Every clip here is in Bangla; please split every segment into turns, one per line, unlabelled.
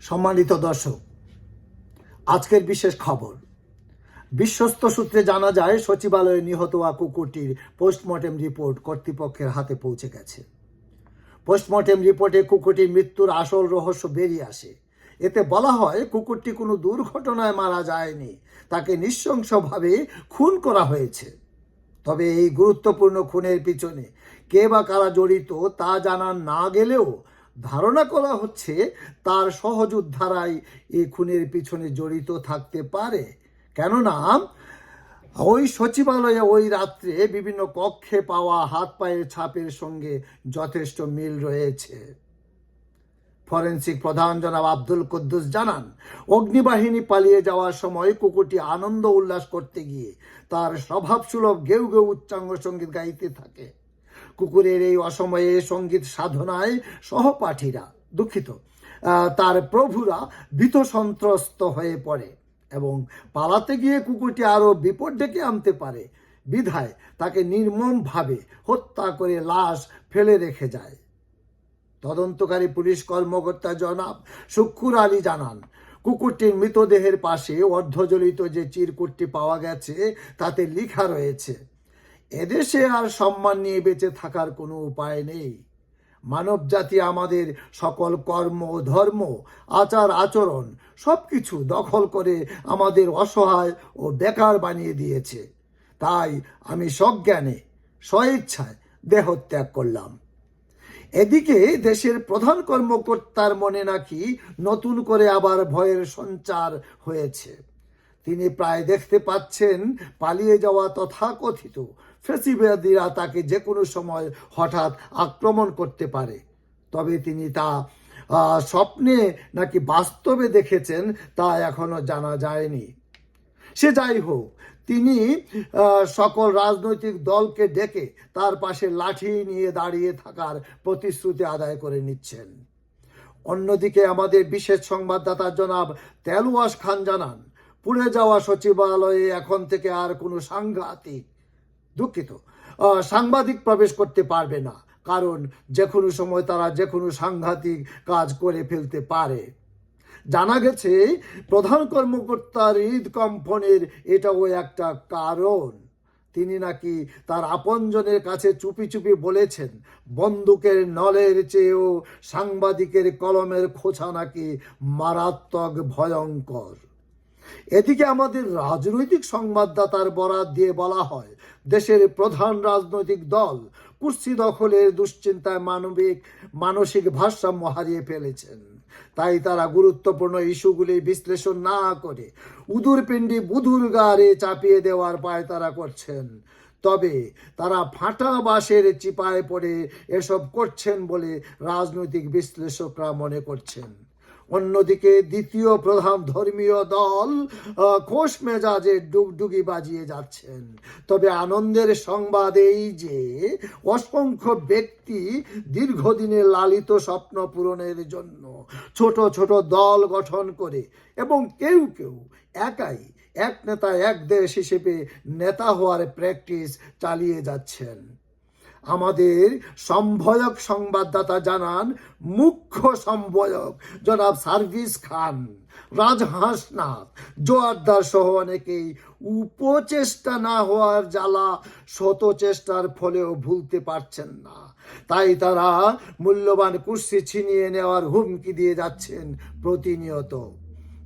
সম্মানিত দর্শক, আজকের বিশেষ খবর। বিশ্বস্ত সূত্রে জানা যায় সচিবালয়ে নিহত হওয়া কুকুরটির পোস্টমর্টেম রিপোর্ট কর্তৃপক্ষের হাতে পৌঁছে গেছে। পোস্টমর্টেম রিপোর্টে কুকুরটির মৃত্যুর আসল রহস্য বেরিয়ে আসে। এতে বলা হয় কুকুরটি কোনো দুর্ঘটনায় মারা যায়নি, তাকে নৃশংসভাবে খুন করা হয়েছে। তবে এই গুরুত্বপূর্ণ খুনের পিছনে কে বা কারা জড়িত তা জানা না গেলেও ধারণা করা হচ্ছে তার সহযোদ্ধারাই এই খুনের পিছনে জড়িত থাকতে পারে। কেননা ওই সচিবালয়ে ওই রাত্রে বিভিন্ন কক্ষে পাওয়া হাত পায়ের ছাপের সঙ্গে যথেষ্ট মিল রয়েছে। ফরেনসিক প্রধান জনাব আব্দুল কুদ্দুস জানান, অগ্নিবাহিনী পালিয়ে যাওয়ার সময় কুকুরটি আনন্দ উল্লাস করতে গিয়ে তার স্বভাবসুলভ গেউ গেউ উচ্চাঙ্গ সঙ্গীত গাইতে থাকে। কুকুরের এই অসময়ে সঙ্গীত সাধনায় সহপাঠীরা তার প্রভুরা ভীত সন্ত্রস্ত হয়ে পড়ে এবং পালাতে গিয়ে কুকুরটি আরো বিপদ ডেকে আনতে পারে বিধায় তাকে নির্মমভাবে হত্যা করে লাশ ফেলে রেখে যায়। তদন্তকারী পুলিশ কর্মকর্তা জনাব শুক্কুর আলী জানান, কুকুরটির মৃতদেহের পাশে অর্ধজলিত যে চিরকুটটি পাওয়া গেছে তাতে লেখা রয়েছে, এদেশে আর সম্মান নিয়ে বেঁচে থাকার কোনো উপায় নেই। মানব জাতি আমাদের সকল কর্ম, ধর্ম, আচার আচরণ সবকিছু দখল করে আমাদের অসহায় ও বেকার বানিয়ে দিয়েছে। তাই আমি সজ্ঞানে স্বইচ্ছায় দেহত্যাগ করলাম। এদিকে দেশের প্রধান কর্মকর্তার মনে নাকি নতুন করে আবার ভয়ের সঞ্চার হয়েছে। তিনি প্রায় দেখতে পাচ্ছেন পালিয়ে যাওয়া তথাকথিত ফ্যাসিবাদীরা তাকে যে কোনো সময় হঠাৎ আক্রমণ করতে পারে। তবে তিনি তা স্বপ্নে নাকি বাস্তবে দেখেছেন তা এখনো জানা যায়নি। সে যাই হোক, তিনি সকল রাজনৈতিক দলকে ডেকে তার পাশে লাঠি নিয়ে দাঁড়িয়ে থাকার প্রতিশ্রুতি আদায় করে নিচ্ছেন। অন্যদিকে আমাদের বিশেষ সংবাদদাতা জনাব তেলওয়াস খান জানান, পুড়ে যাওয়া সচিবালয়ে এখন থেকে আর কোনো সাংবাদিক প্রবেশ করতে পারবে না, কারণ যে কোনো সময় তারা যে কোনো সাংঘাতিক কাজ করে ফেলতে পারে। জানা গেছে প্রধান কর্মকর্তার হৃদকম্পনের এটাও একটা কারণ। তিনি নাকি তার আপনজনের কাছে চুপি চুপি বলেছেন, বন্দুকের নলের চেয়েও সাংবাদিকের কলমের খোঁচা নাকি মারাত্মক ভয়ঙ্কর। এদিকে আমাদের রাজনৈতিক সংবাদদাতার বরাত দিয়ে বলা হয়, দেশের প্রধান রাজনৈতিক দল কুর্সি দখলের দুশ্চিন্তায় মানসিক ভারসাম্য হারিয়ে ফেলেছেন। তাই তারা গুরুত্বপূর্ণ ইস্যুগুলি বিশ্লেষণ না করে উদুর পিণ্ডি বুধুর গাড়ে চাপিয়ে দেওয়ার পায়তারা করছেন। তবে তারা ফাটা বাঁশের চিপায় পড়ে এসব করছেন বলে রাজনৈতিক বিশ্লেষকরা মনে করছেন। অন্যদিকে দ্বিতীয় প্রধান ধর্মীয় দল খোশ মেজাজে ডুগডুগি বাজিয়ে যাচ্ছেন। তবে আনন্দের সংবাদ এই যে অসংখ্য ব্যক্তি দীর্ঘদিনের লালিত স্বপ্ন পূরণের জন্য ছোট ছোট দল গঠন করে এবং কেউ কেউ একাই এক নেতা এক দেশ হিসেবে নেতা হওয়ার প্র্যাকটিস চালিয়ে যাচ্ছেন। আমাদের সম্ভয়ক সংবাদদাতা জানান, মুখ্য সম্ভয়ক জনাব সার্ভিস খান, রাজহাঁসনাথ, জোয়ারদার সহ অনেকেই উপচেষ্টা না হওয়ার জ্বালা শত চেষ্টার ফলেও ভুলতে পারছেন না। তাই তারা মূল্যবান কুর্সি ছিনিয়ে নেওয়ার হুমকি দিয়ে যাচ্ছেন প্রতিনিয়ত।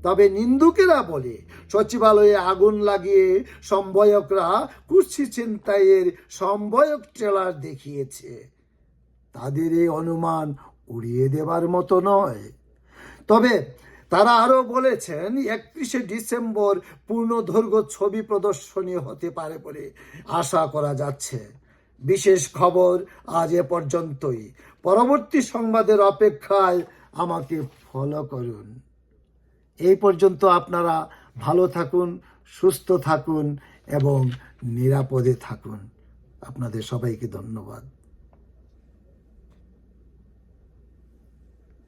তবে নিন্দুকেরা বলে সচিবালয়ে আগুন লাগিয়ে সম্ভয়করা কুর্সি ছিনতাইয়ের সম্ভয়ক ট্রেলার দেখিয়েছে। তাদের এই অনুমান উড়িয়ে দেবার মতো নয়। তবে তারা আরো বলেছেন 31শে ডিসেম্বর পূর্ণদৈর্ঘ্য ছবি প্রদর্শনী হতে পারে বলে আশা করা যাচ্ছে। বিশেষ খবর আজ এ পর্যন্তই। পরবর্তী সংবাদের অপেক্ষায় আমাকে ফলো করুন। এই পর্যন্ত আপনারা ভালো থাকুন, সুস্থ থাকুন এবং নিরাপদে থাকুন। আপনাদের সবাইকে ধন্যবাদ।